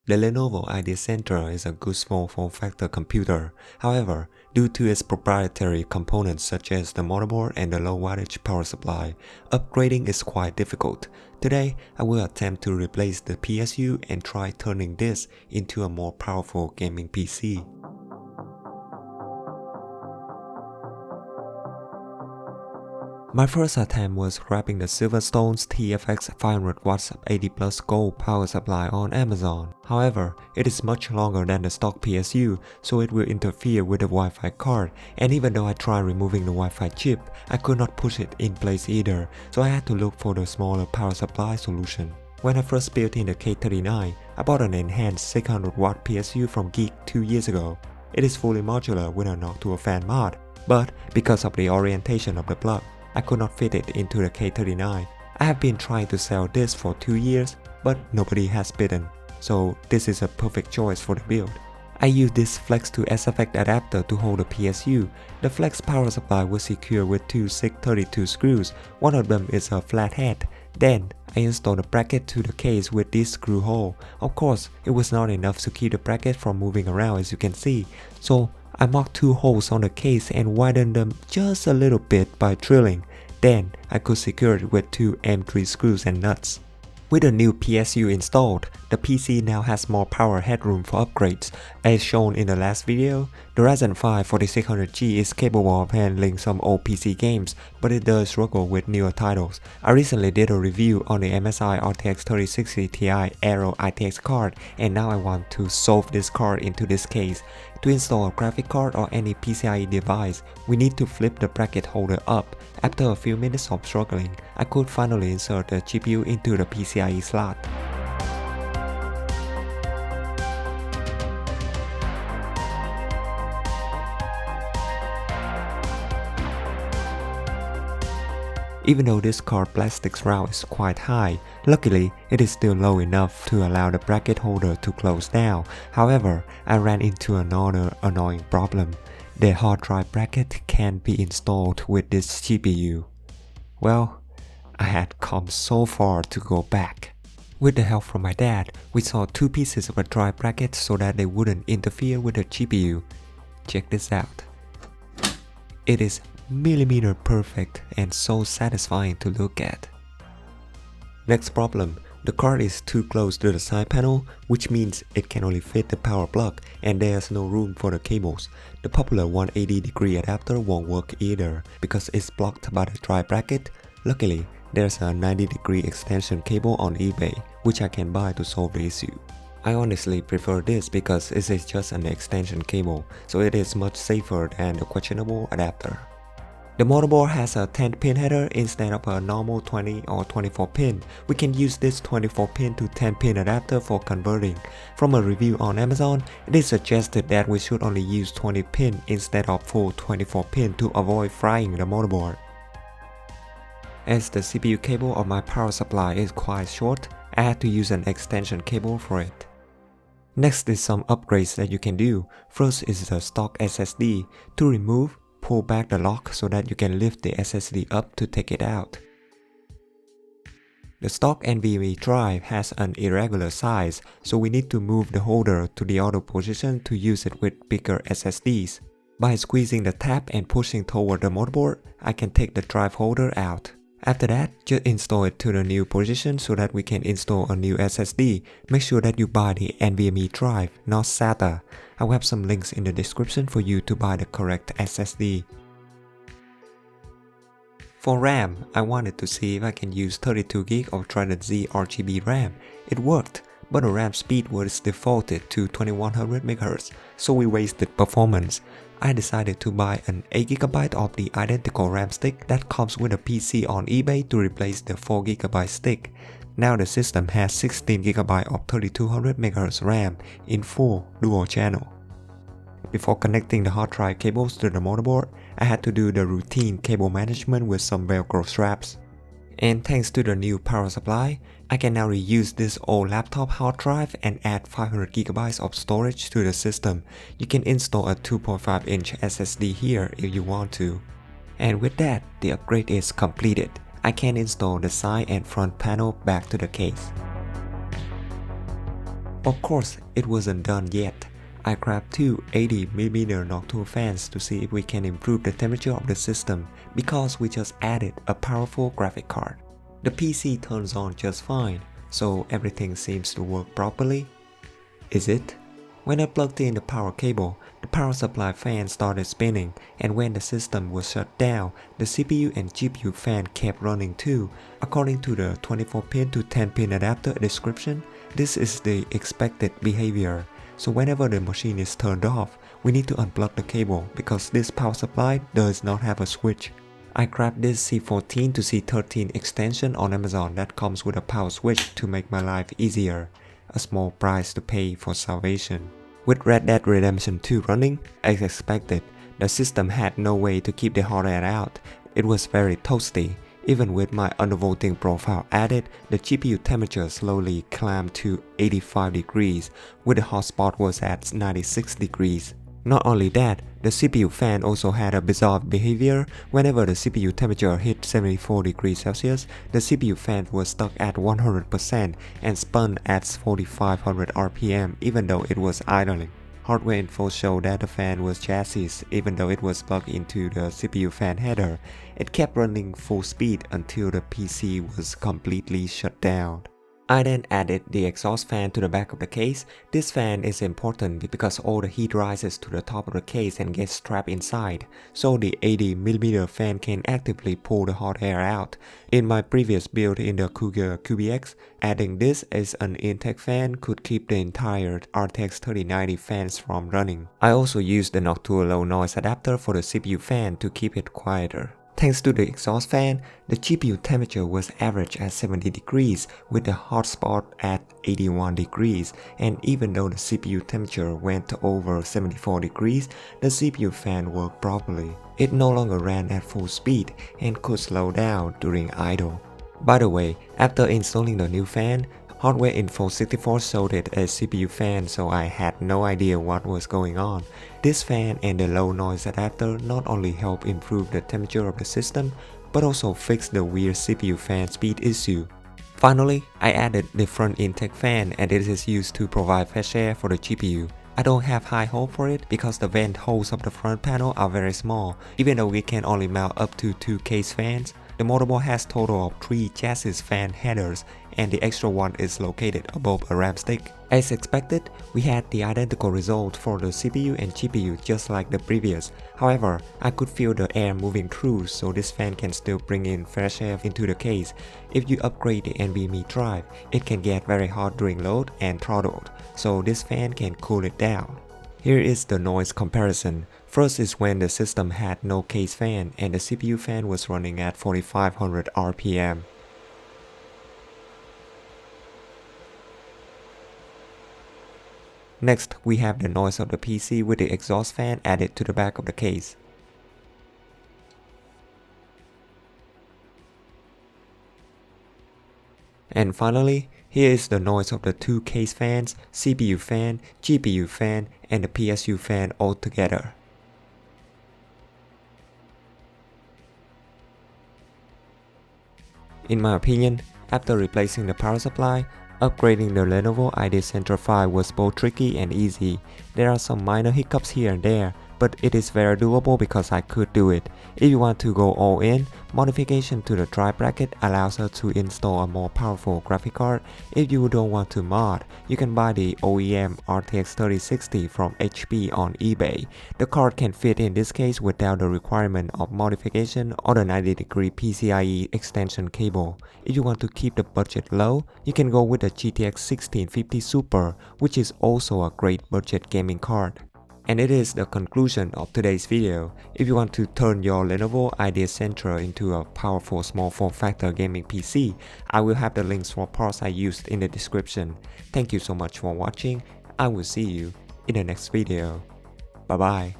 The Lenovo IdeaCentre is a good small form factor computer. However, due to its proprietary components such as the motherboard and the low wattage power supply, upgrading is quite difficult. Today, I will attempt to replace the PSU and try turning this into a more powerful gaming PC. My first attempt was grabbing the SilverStone's TFX 500W 80 plus gold power supply on Amazon. However, it is much longer than the stock PSU, so it will interfere with the Wi-Fi card, and even though I tried removing the Wi-Fi chip, I could not push it in place either, so I had to look for the smaller power supply solution. When I first built in the K39, I bought an enhanced 600W PSU from Geek 2 years ago. It is fully modular with a Noctua fan mod, but because of the orientation of the plug, I could not fit it into the K39. I have been trying to sell this for 2 years, but nobody has bidden, so this is a perfect choice for the build. I use this Flex to SFX adapter to hold the PSU. The Flex power supply was secured with two 632 screws, one of them is a flat head. Then, I installed the bracket to the case with this screw hole. Of course, it was not enough to keep the bracket from moving around as you can see, so I marked 2 holes on the case and widened them just a little bit by drilling. Then, I could secure it with 2 M3 screws and nuts. With the new PSU installed, the PC now has more power headroom for upgrades. As shown in the last video, the Ryzen 5 4600G is capable of handling some old PC games, but it does struggle with newer titles. I recently did a review on the MSI RTX 3060 Ti Aero ITX card, and now I want to solve this card into this case. To install a graphic card or any PCI-E device, we need to flip the bracket holder up. After a few minutes of struggling, I could finally insert the GPU into the PCI-E slot. Even though this card plastic route is quite high, luckily it is still low enough to allow the bracket holder to close down. However, I ran into another annoying problem. The hard drive bracket can't be installed with this GPU. Well, I had come so far to go back. With the help from my dad, we saw 2 pieces of a drive bracket so that they wouldn't interfere with the GPU. Check this out. It is millimeter perfect and so satisfying to look at. Next problem, the card is too close to the side panel, which means it can only fit the power plug and there's no room for the cables. The popular 180-degree adapter won't work either because it's blocked by the drive bracket. Luckily, there's a 90-degree extension cable on eBay, which I can buy to solve the issue. I honestly prefer this because it is just an extension cable, so it is much safer than the questionable adapter. The motherboard has a 10-pin header instead of a normal 20 or 24-pin. We can use this 24-pin to 10-pin adapter for converting. From a review on Amazon, it is suggested that we should only use 20-pin instead of full 24-pin to avoid frying the motherboard. As the CPU cable of my power supply is quite short, I had to use an extension cable for it. Next is some upgrades that you can do. First is the stock SSD. To remove, pull back the lock so that you can lift the SSD up to take it out. The stock NVMe drive has an irregular size, so we need to move the holder to the other position to use it with bigger SSDs. By squeezing the tab and pushing toward the motherboard, I can take the drive holder out. After that, just install it to the new position so that we can install a new SSD. Make sure that you buy the NVMe drive, not SATA. I will have some links in the description for you to buy the correct SSD. For RAM, I wanted to see if I can use 32GB of Trident Z RGB RAM. It worked, but the RAM speed was defaulted to 2100 MHz, so we wasted performance. I decided to buy an 8GB of the identical RAM stick that comes with a PC on eBay to replace the 4GB stick. Now the system has 16GB of 3200 MHz RAM in full dual channel. Before connecting the hard drive cables to the motherboard, I had to do the routine cable management with some Velcro straps. And thanks to the new power supply, I can now reuse this old laptop hard drive and add 500GB of storage to the system. You can install a 2.5-inch SSD here if you want to. And with that, the upgrade is completed. I can install the side and front panel back to the case. Of course, it wasn't done yet. I grabbed two 80mm Noctua fans to see if we can improve the temperature of the system because we just added a powerful graphic card. The PC turns on just fine, so everything seems to work properly. Is it? When I plugged in the power cable, the power supply fan started spinning, and when the system was shut down, the CPU and GPU fan kept running too. According to the 24-pin to 10-pin adapter description, this is the expected behavior. So whenever the machine is turned off, we need to unplug the cable because this power supply does not have a switch. I grabbed this C14 to C13 extension on Amazon that comes with a power switch to make my life easier. A small price to pay for salvation. With Red Dead Redemption 2 running, as expected, the system had no way to keep the hot air out. It was very toasty. Even with my undervolting profile added, the GPU temperature slowly climbed to 85 degrees, with the hot spot was at 96 degrees. Not only that, the CPU fan also had a bizarre behavior. Whenever the CPU temperature hit 74 degrees Celsius, the CPU fan was stuck at 100% and spun at 4500 RPM even though it was idling. Hardware info showed that the fan was chassis even though it was plugged into the CPU fan header. It kept running full speed until the PC was completely shut down. I then added the exhaust fan to the back of the case. This fan is important because all the heat rises to the top of the case and gets trapped inside, so the 80mm fan can actively pull the hot air out. In my previous build in the Cougar QBX, adding this as an intake fan could keep the entire RTX 3090 fans from running. I also used the Noctua low noise adapter for the CPU fan to keep it quieter. Thanks to the exhaust fan, the GPU temperature was average at 70 degrees with the hot spot at 81 degrees, and even though the CPU temperature went over 74 degrees, the CPU fan worked properly. It no longer ran at full speed and could slow down during idle. By the way, after installing the new fan, Hardware Info 64 showed it as CPU fan, so I had no idea what was going on. This fan and the low noise adapter not only help improve the temperature of the system, but also fix the weird CPU fan speed issue. Finally, I added the front intake fan, and it is used to provide fresh air for the GPU. I don't have high hope for it because the vent holes of the front panel are very small, even though we can only mount up to 2 case fans. The motherboard has total of 3 chassis fan headers, and the extra one is located above a RAM stick. As expected, we had the identical result for the CPU and GPU just like the previous. However, I could feel the air moving through, so this fan can still bring in fresh air into the case. If you upgrade the NVMe drive, it can get very hot during load and throttled, so this fan can cool it down. Here is the noise comparison. First is when the system had no case fan and the CPU fan was running at 4500 RPM. Next, we have the noise of the PC with the exhaust fan added to the back of the case. And finally, here is the noise of the 2 case fans, CPU fan, GPU fan, and the PSU fan all together. In my opinion, after replacing the power supply, upgrading the Lenovo IdeaCentre 5 was both tricky and easy. There are some minor hiccups here and there, but it is very doable because I could do it. If you want to go all in, modification to the drive bracket allows us to install a more powerful graphic card. If you don't want to mod, you can buy the OEM RTX 3060 from HP on eBay. The card can fit in this case without the requirement of modification or the 90-degree PCI-E extension cable. If you want to keep the budget low, you can go with the GTX 1650 Super, which is also a great budget gaming card. And it is the conclusion of today's video. If you want to turn your Lenovo IdeaCentre into a powerful small form factor gaming PC, I will have the links for parts I used in the description. Thank you so much for watching. I will see you in the next video. Bye bye.